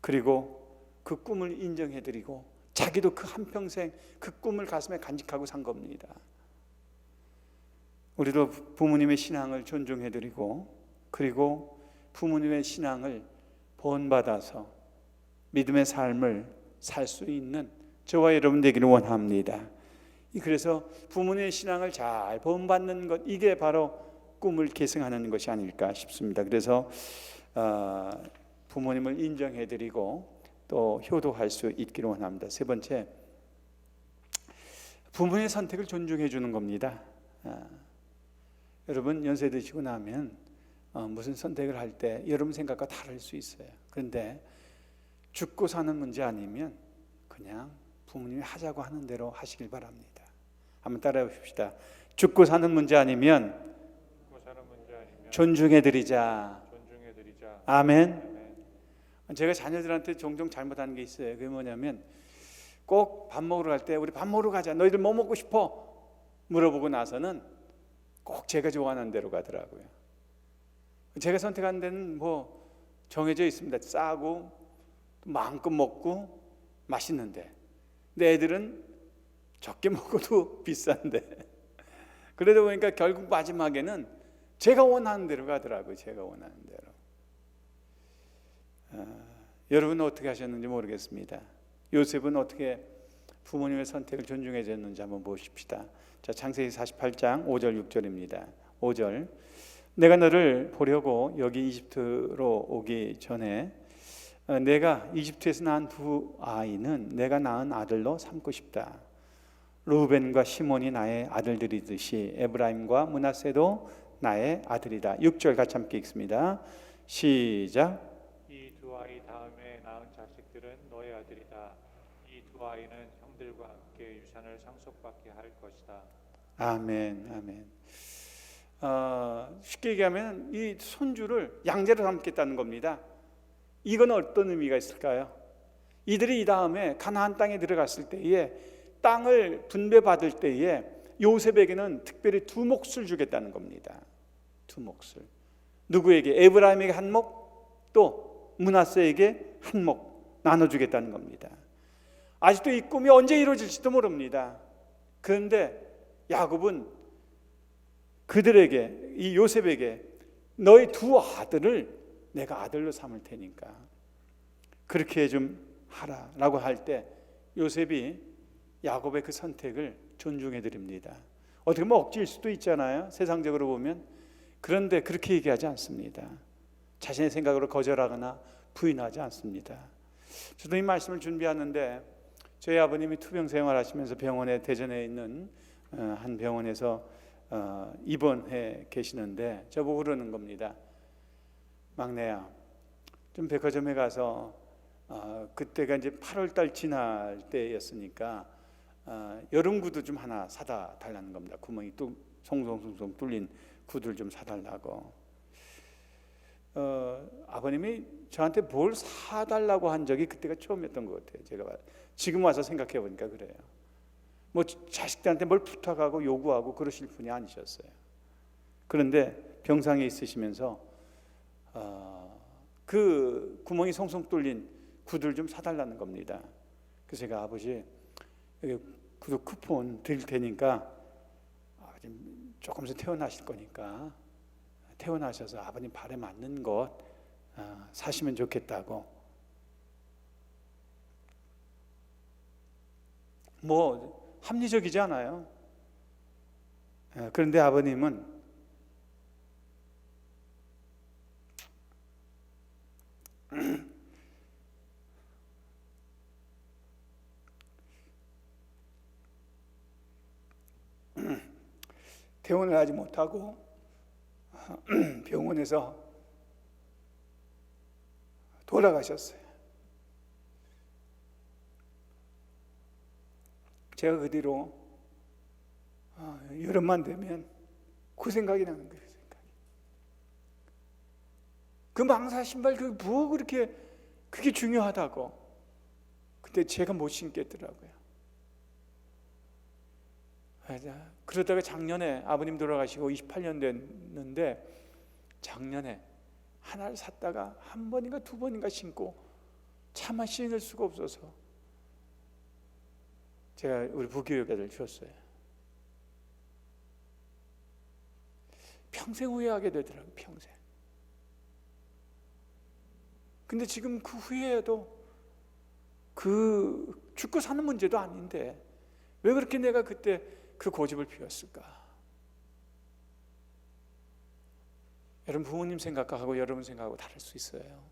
그리고 그 꿈을 인정해드리고 자기도 그 한평생 그 꿈을 가슴에 간직하고 산 겁니다. 우리도 부모님의 신앙을 존중해드리고, 그리고 부모님의 신앙을 본받아서 믿음의 삶을 살 수 있는 저와 여러분 되기를 원합니다. 그래서 부모님의 신앙을 잘 본받는 것, 이게 바로 꿈을 계승하는 것이 아닐까 싶습니다. 그래서 부모님을 인정해드리고 또 효도할 수 있기를 원합니다. 세 번째, 부모의 선택을 존중해 주는 겁니다. 여러분 연세 드시고 나면 무슨 선택을 할 때 여러분 생각과 다를 수 있어요. 그런데 죽고 사는 문제 아니면 그냥 부모님이 하자고 하는 대로 하시길 바랍니다. 한번 따라해 봅시다. 죽고 사는 문제 아니면 존중해 드리자. 아멘. 제가 자녀들한테 종종 잘못하는 게 있어요. 그게 뭐냐면 꼭 밥 먹으러 갈 때 우리 밥 먹으러 가자. 너희들 뭐 먹고 싶어? 물어보고 나서는 꼭 제가 좋아하는 대로 가더라고요. 제가 선택한 데는 뭐 정해져 있습니다. 싸고 마음껏 먹고 맛있는데, 근데 애들은 적게 먹어도 비싼데, 그러다 보니까 결국 마지막에는 제가 원하는 대로 가더라고요. 제가 원하는 대로. 여러분은 어떻게 하셨는지 모르겠습니다. 요셉은 어떻게 부모님의 선택을 존중해 줬는지 한번 보십시다. 자, 창세기 48장 5절 6절입니다. 5절, 내가 너를 보려고 여기 이집트로 오기 전에 내가 이집트에서 낳은 두 아이는 내가 낳은 아들로 삼고 싶다. 루벤과 시몬이 나의 아들들이듯이 에브라임과 므낫세도 나의 아들이다. 6절 같이 함께 읽습니다. 시작. 이 두 아이 다음에 낳은 자식들은 너의 아들이다. 이 두 아이는 형들과 함께 유산을 상속받게 할 것이다. 아멘, 아멘. 쉽게 얘기하면 이 손주를 양제로 삼겠다는 겁니다. 이건 어떤 의미가 있을까요? 이들이 이 다음에 가나안 땅에 들어갔을 때에 땅을 분배받을 때에 요셉에게는 특별히 두 몫을 주겠다는 겁니다. 두 몫을. 누구에게? 에브라임에게 한 몫, 또 므낫세에게 한 몫 나눠주겠다는 겁니다. 아직도 이 꿈이 언제 이루어질지도 모릅니다. 그런데 야곱은 그들에게, 이 요셉에게 너희 두 아들을 내가 아들로 삼을 테니까 그렇게 좀 하라라고 할 때 요셉이 야곱의 그 선택을 존중해 드립니다. 어떻게 보면 억지일 수도 있잖아요, 세상적으로 보면. 그런데 그렇게 얘기하지 않습니다. 자신의 생각으로 거절하거나 부인하지 않습니다. 저도 이 말씀을 준비하는데 저희 아버님이 투병 생활하시면서 병원에, 대전에 있는 한 병원에서 입원해 계시는데 저보고 그러는 겁니다. 막내야, 좀 백화점에 가서 그때가 이제 8월달 지날 때였으니까 여름 구두 좀 하나 사다 달라는 겁니다. 구멍이 또 송송송송 뚫린 구두를 좀 사달라고. 아버님이 저한테 뭘 사달라고 한 적이 그때가 처음이었던 것 같아요. 제가 지금 와서 생각해 보니까 그래요. 뭐 자식들한테 뭘 부탁하고 요구하고 그러실 분이 아니셨어요. 그런데 병상에 있으시면서 그 구멍이 송송 뚫린 구두를 좀 사달라는 겁니다. 그래서 제가 아버지 구두 쿠폰 드릴 테니까 조금 있으면 퇴원하실 거니까 퇴원하셔서 아버님 발에 맞는 것 사시면 좋겠다고. 뭐 합리적이지 않아요. 그런데 아버님은 퇴원을 하지 못하고 병원에서 돌아가셨어요. 제가 그 뒤로 여름만 되면 그 생각이 나는 거예요. 그 망사 신발 그 뭐 그렇게 그게 중요하다고. 근데 제가 못 신겠더라고요. 그러다가 작년에 아버님 돌아가시고 28년 됐는데 작년에 하나를 샀다가 한 번인가 두 번인가 신고 차마 신을 수가 없어서 제가 우리 부교육자들 줬어요. 평생 후회하게 되더라고요. 평생. 근데 지금 그 후회에도 그 죽고 사는 문제도 아닌데 왜 그렇게 내가 그때 그 고집을 피웠을까? 여러분 부모님 생각하고 여러분 생각하고 다를 수 있어요.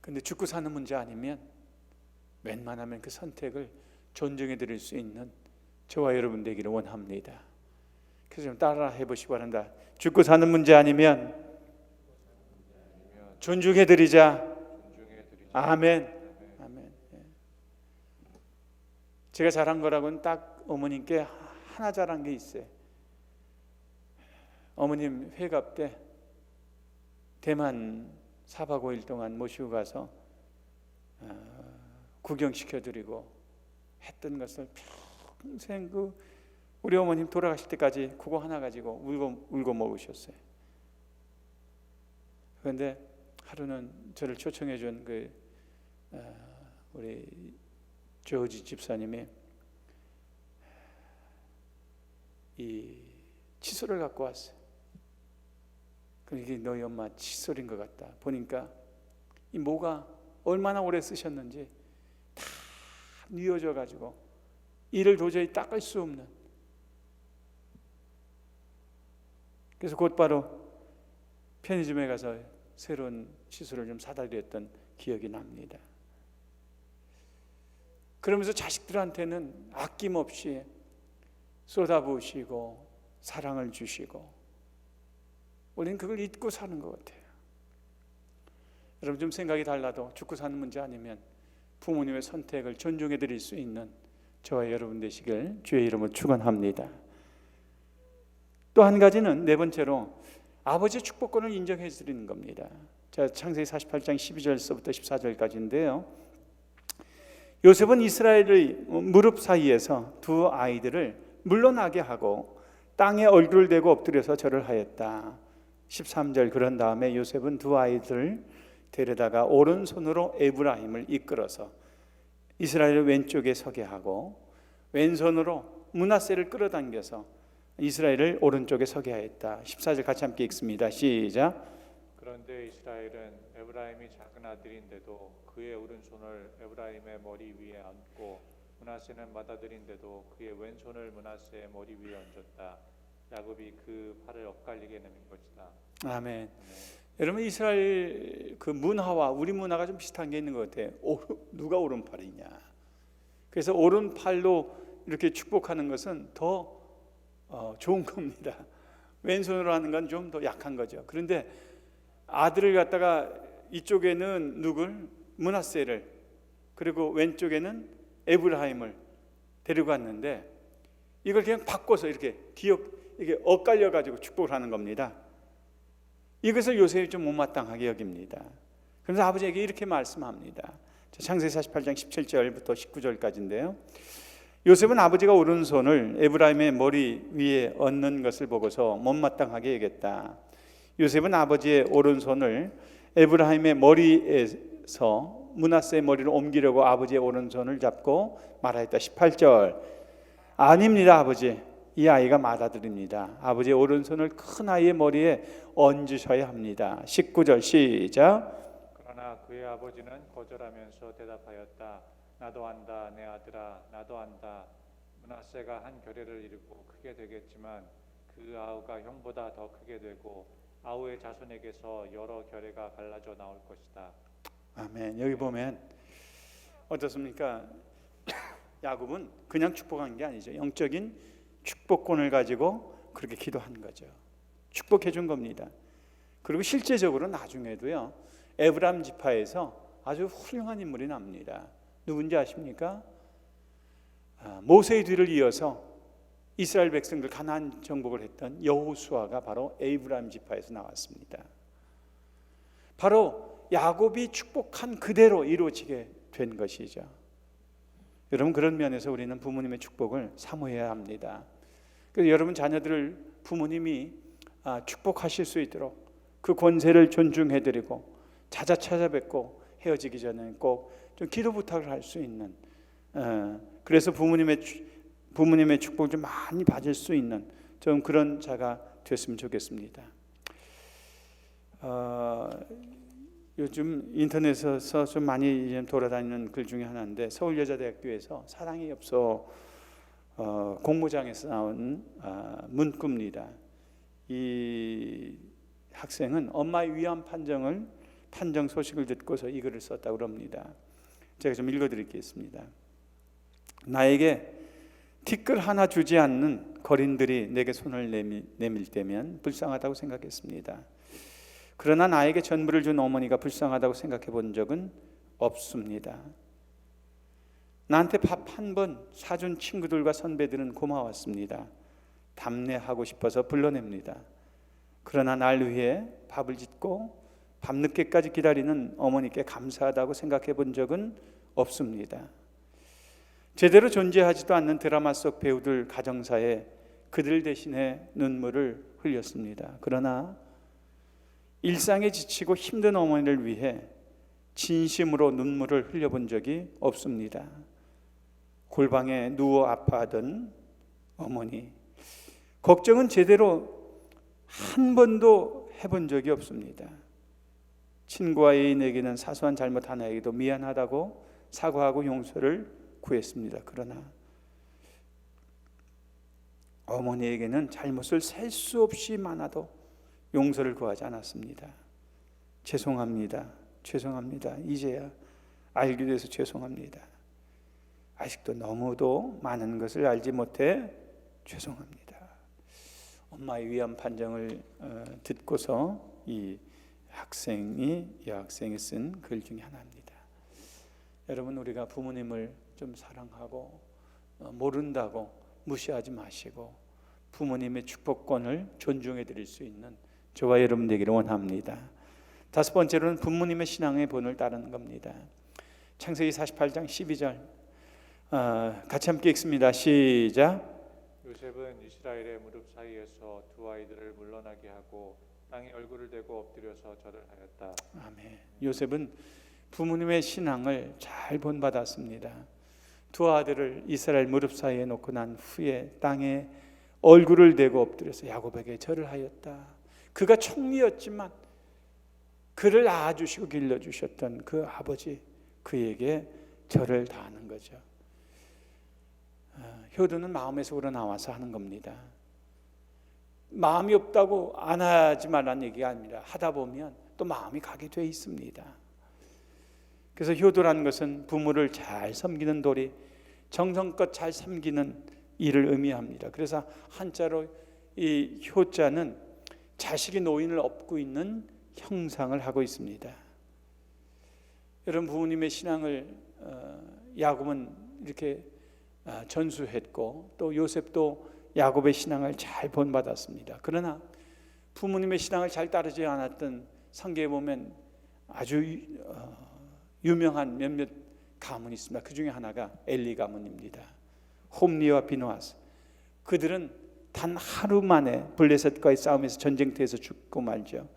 근데 죽고 사는 문제 아니면 웬만하면 그 선택을 존중해 드릴 수 있는 저와 여러분 되기를 원합니다. 그래서 좀 따라 해보시기 바랍니다. 죽고 사는 문제 아니면 존중해 드리자. 아멘. 아멘. 제가 잘한 거라고는 딱 어머님께 하나 잘한 게 있어요. 어머님 회갑 때 대만 4박 5일 동안 모시고 가서 구경시켜드리고 했던 것을 평생 우리 어머님 돌아가실 때까지 그거 하나 가지고 울고 먹으셨어요. 그런데 하루는 저를 초청해 준 우리 조지 집사님이 이 칫솔을 갖고 왔어요. 이게 너희 엄마 칫솔인 것 같다. 보니까 이 모가 얼마나 오래 쓰셨는지 다 뉘어져 가지고 이를 도저히 닦을 수 없는. 그래서 곧바로 편의점에 가서 새로운 칫솔을 좀 사다 드렸던 기억이 납니다. 그러면서 자식들한테는 아낌없이 쏟아부으시고 사랑을 주시고 우리는 그걸 잊고 사는 것 같아요. 여러분 좀 생각이 달라도 죽고 사는 문제 아니면 부모님의 선택을 존중해 드릴 수 있는 저와 여러분 되시길 주의 이름으로 축원합니다. 또 한 가지는 네 번째로 아버지의 축복권을 인정해 드리는 겁니다. 자, 창세기 48장 12절서부터 14절까지인데요. 요셉은 이스라엘의 무릎 사이에서 두 아이들을 물러나게 하고 땅에 얼굴을 대고 엎드려서 절을 하였다. 13절 그런 다음에 요셉은 두 아이들을 데려다가 오른손으로 에브라임을 이끌어서 이스라엘의 왼쪽에 서게 하고 왼손으로 므낫세를 끌어당겨서 이스라엘을 오른쪽에 서게 하였다. 14절 같이 함께 읽습니다. 시작. 그런데 이스라엘은 에브라임이 작은 아들인데도 그의 오른손을 에브라임의 머리 위에 얹고 므낫세는 맏아들인데도 그의 왼손을 므낫세의 머리 위에 얹었다. 야곱이 그 팔을 엇갈리게 내민 것이다. 아멘. 여러분 이스라엘 그 문화와 우리 문화가 좀 비슷한 게 있는 것 같아요. 누가 오른팔이냐. 그래서 오른팔로 이렇게 축복하는 것은 더 좋은 겁니다. 왼손으로 하는 건 좀 더 약한 거죠. 그런데 아들을 갖다가 이쪽에는 누굴? 므낫세를, 그리고 왼쪽에는 에브라임을 데리고 왔는데 이걸 그냥 바꿔서 이렇게 이게 엇갈려 가지고 축복을 하는 겁니다. 이것을 요셉이 좀 못마땅하게 여깁니다. 그래서 아버지에게 이렇게 말씀합니다. 창세기 48장 17절부터 19절까지인데요. 요셉은 아버지가 오른손을 에브라임의 머리 위에 얹는 것을 보고서 못마땅하게 여겼다. 요셉은 아버지의 오른손을 에브라임의 머리에서 므낫세의 머리를 옮기려고 아버지의 오른손을 잡고 말하였다. 18절 아닙니다 아버지, 이 아이가 맏아들입니다. 아버지의 오른손을 큰 아이의 머리에 얹으셔야 합니다. 19절 시작. 그러나 그의 아버지는 거절하면서 대답하였다. 나도 안다 내 아들아, 나도 안다. 므낫세가 한 결례를 이루고 크게 되겠지만 그 아우가 형보다 더 크게 되고 아우의 자손에게서 여러 결례가 갈라져 나올 것이다. 아멘. 여기 보면 어떻습니까? 야곱은 그냥 축복한 게 아니죠. 영적인 축복권을 가지고 그렇게 기도한 거죠. 축복해 준 겁니다. 그리고 실제적으로 나중에도요, 에브라임 지파에서 아주 훌륭한 인물이 납니다. 누군지 아십니까? 모세의 뒤를 이어서 이스라엘 백성들 가나안 정복을 했던 여호수아가 바로 에브라임 지파에서 나왔습니다. 바로 야곱이 축복한 그대로 이루어지게 된 것이죠. 여러분 그런 면에서 우리는 부모님의 축복을 사모해야 합니다. 그래서 여러분 자녀들을 부모님이 축복하실 수 있도록 그 권세를 존중해드리고 찾아뵙고 헤어지기 전에 꼭 좀 기도 부탁을 할 수 있는 그래서 부모님의 축복을 좀 많이 받을 수 있는 좀 그런 자가 됐으면 좋겠습니다. 요즘 인터넷에서 좀 많이 돌아다니는 글 중에 하나인데, 서울여자대학교에서 사랑의 엽서 공모장에서 나온 문구입니다. 이 학생은 엄마의 위암 판정 소식을 듣고서 이 글을 썼다고 합니다. 제가 좀 읽어드리겠습니다. 나에게 티끌 하나 주지 않는 거린들이 내게 손을 내밀 때면 불쌍하다고 생각했습니다. 그러나 나에게 전부를 준 어머니가 불쌍하다고 생각해 본 적은 없습니다. 나한테 밥 한 번 사준 친구들과 선배들은 고마웠습니다. 답례하고 싶어서 불러냅니다. 그러나 날 위해 밥을 짓고 밤늦게까지 기다리는 어머니께 감사하다고 생각해 본 적은 없습니다. 제대로 존재하지도 않는 드라마 속 배우들 가정사에 그들 대신에 눈물을 흘렸습니다. 그러나 일상에 지치고 힘든 어머니를 위해 진심으로 눈물을 흘려본 적이 없습니다. 골방에 누워 아파하던 어머니, 걱정은 제대로 한 번도 해본 적이 없습니다. 친구와 애인에게는 사소한 잘못 하나에게도 미안하다고 사과하고 용서를 구했습니다. 그러나 어머니에게는 잘못을 셀 수 없이 많아도 용서를 구하지 않았습니다. 죄송합니다. 이제야 알게 돼서 죄송합니다. 아직도 너무도 많은 것을 알지 못해 죄송합니다. 엄마의 위암 판정을 듣고서 이 여학생이 쓴 글 중에 하나입니다. 여러분, 우리가 부모님을 좀 사랑하고 모른다고 무시하지 마시고 부모님의 축복권을 존중해 드릴 수 있는 저와 여러분 되기를 원합니다. 다섯 번째로는 부모님의 신앙의 본을 따르는 겁니다. 창세기 48장 12절 같이 함께 읽습니다. 시작. 요셉은 이스라엘의 무릎 사이에서 두 아이들을 물러나게 하고 땅에 얼굴을 대고 엎드려서 절을 하였다. 아멘. 요셉은 부모님의 신앙을 잘 본받았습니다. 두 아들을 이스라엘 무릎 사이에 놓고 난 후에 땅에 얼굴을 대고 엎드려서 야곱에게 절을 하였다. 그가 총리였지만 그를 낳아주시고 길러주셨던 그 아버지, 그에게 절을 다하는 거죠. 효도는 마음에서 우러나와서 하는 겁니다. 마음이 없다고 안 하지 말라는 얘기가 아니라 하다 보면 또 마음이 가게 돼 있습니다. 그래서 효도라는 것은 부모를 잘 섬기는 도리, 정성껏 잘 섬기는 일을 의미합니다. 그래서 한자로 이 효자는 자식이 노인을 업고 있는 형상을 하고 있습니다. 여러분, 부모님의 신앙을 야곱은 이렇게 전수했고 또 요셉도 야곱의 신앙을 잘 본받았습니다. 그러나 부모님의 신앙을 잘 따르지 않았던 성경에 보면 아주 유명한 몇몇 가문이 있습니다. 그 중에 하나가 엘리 가문입니다. 홈리와 비누아스, 그들은 단 하루 만에 블레셋과의 싸움에서 전쟁터에서 죽고 말죠.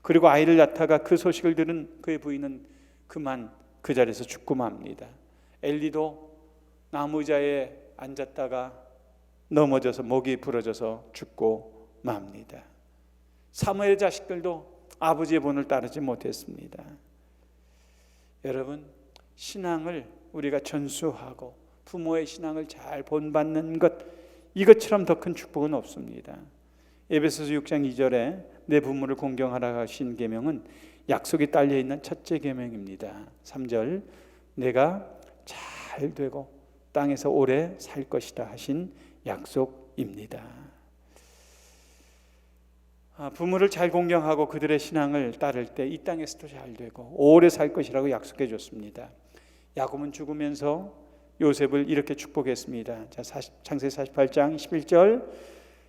그리고 아이를 낳다가 그 소식을 들은 그의 부인은 그만 그 자리에서 죽고 맙니다. 엘리도 나무 의자에 앉았다가 넘어져서 목이 부러져서 죽고 맙니다. 사무엘의 자식들도 아버지의 본을 따르지 못했습니다. 여러분, 신앙을 우리가 전수하고 부모의 신앙을 잘 본받는 것, 이것처럼 더 큰 축복은 없습니다. 에베소서 6장 2절에 내 부모를 공경하라 하신 계명은 약속이 딸려 있는 첫째 계명입니다. 3절 내가 잘 되고 땅에서 오래 살 것이다 하신 약속입니다. 부모를 잘 공경하고 그들의 신앙을 따를 때 이 땅에서도 잘 되고 오래 살 것이라고 약속해 줬습니다. 야곱은 죽으면서 요셉을 이렇게 축복했습니다. 창세기 48장 11절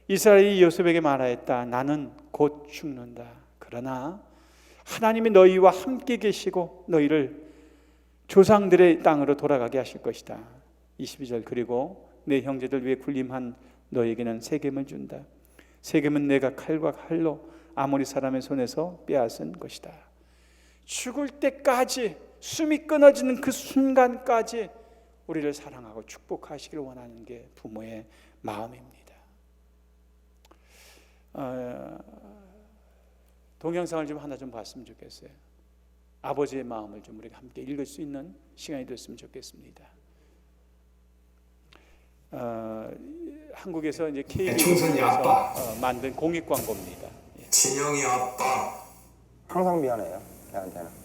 이스라엘이 요셉에게 말하였다. 나는 곧 죽는다. 그러나 하나님이 너희와 함께 계시고 너희를 조상들의 땅으로 돌아가게 하실 것이다. 22절 그리고 내 형제들 위에 군림한 너에게는 세겜을 준다. 세겜은 내가 칼과 칼로 아모리 사람의 손에서 빼앗은 것이다. 죽을 때까지, 숨이 끊어지는 그 순간까지 우리를 사랑하고 축복하시길 원하는 게 부모의 마음입니다. 동영상을 좀 하나 좀 봤으면 좋겠어요. 아버지의 마음을 좀 우리가 함께 읽을 수 있는 시간이 됐으면 좋겠습니다. 한국에서 이제 충선이 아빠. 만든 공익 광고입니다. 예. 진영이 아빠. 항상 미안해요, 걔한테는.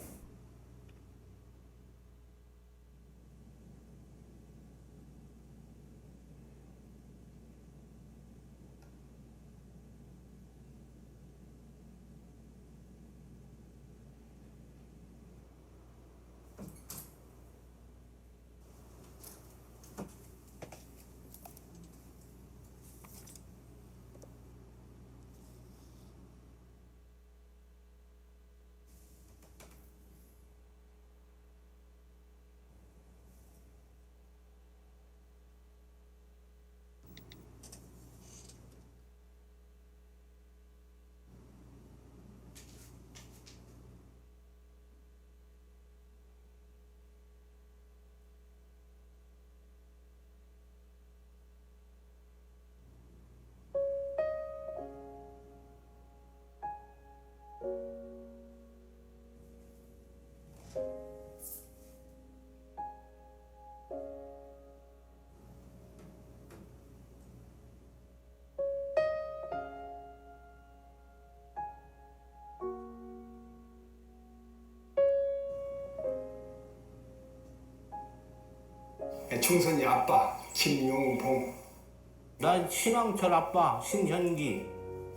충선이 아빠. 김용봉. 난 신왕철 아빠 신현기.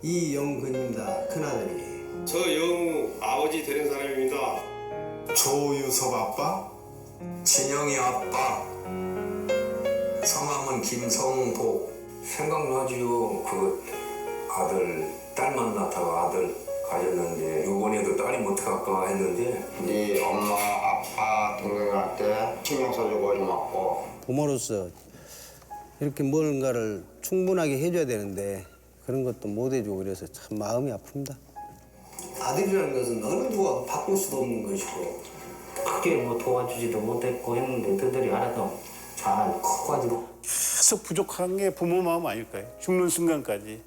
이영근입니다. 큰아들이. 저 영우 아버지 되는 사람입니다. 조유섭 아빠. 진영이 아빠. 성함은 김성복. 생각나지요. 그 아들 딸 만나다가 아들 가졌는데 이번에도 딸이 못할까 했는데 네 엄마, 아빠, 동생한테 신경 써주고 고맙고. 부모로서 이렇게 뭔가를 충분하게 해줘야 되는데 그런 것도 못 해주고 그래서 참 마음이 아픕니다. 아들이라는 것은 어느 누가 바꿀 수도 없는 것이고 크게 뭐 도와주지도 못했고 했는데 그들이 알아서 잘 커가지고 계속 부족한 게 부모 마음 아닐까요? 죽는 순간까지.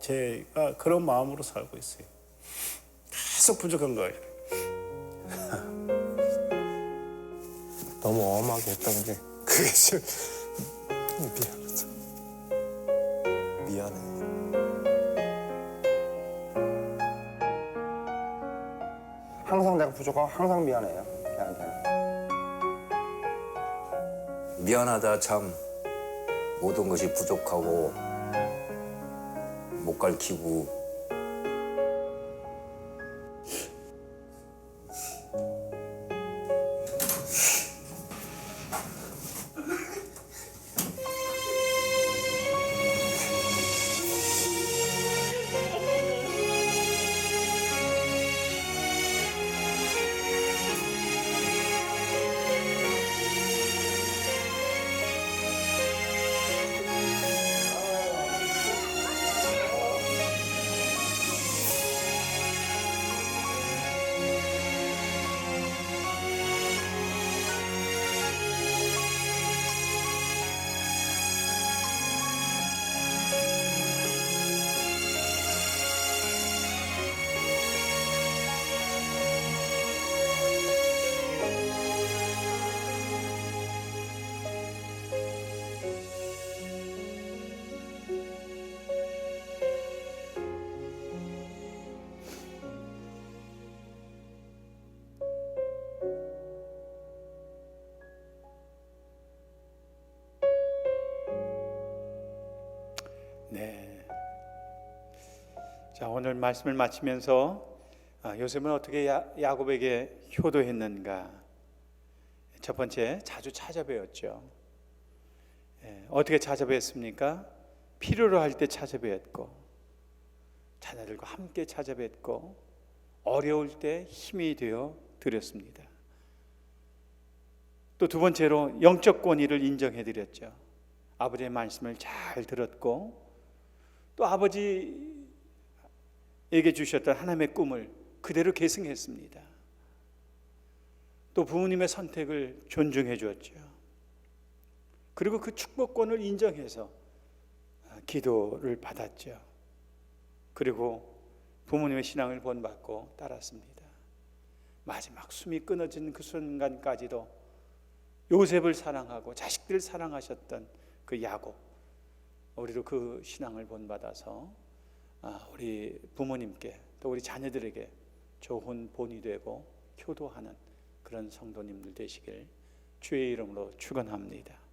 제가 그런 마음으로 살고 있어요. 계속 부족한 거예요. 너무 엄하게 했던 게 그게 좀 미안하다. 미안해. 항상 내가 부족하고 항상 미안해요, 걔한테는. 미안하다 참 모든 것이 부족하고 못 가르치고 네. 자, 오늘 말씀을 마치면서 요셉은 어떻게 야곱에게 효도했는가? 첫 번째, 자주 찾아뵈었죠. 어떻게 찾아뵀습니까? 필요로 할 때 찾아뵀고, 자녀들과 함께 찾아뵀고, 어려울 때 힘이 되어 드렸습니다. 또 두 번째로 영적 권위를 인정해 드렸죠. 아버지의 말씀을 잘 들었고, 또 아버지에게 주셨던 하나님의 꿈을 그대로 계승했습니다. 또 부모님의 선택을 존중해 주었죠. 그리고 그 축복권을 인정해서 기도를 받았죠. 그리고 부모님의 신앙을 본받고 따랐습니다. 마지막 숨이 끊어진 그 순간까지도 요셉을 사랑하고 자식들을 사랑하셨던 그 야곱, 우리도 그 신앙을 본받아서 우리 부모님께 또 우리 자녀들에게 좋은 본이 되고 효도하는 그런 성도님들 되시길 주의 이름으로 축원합니다.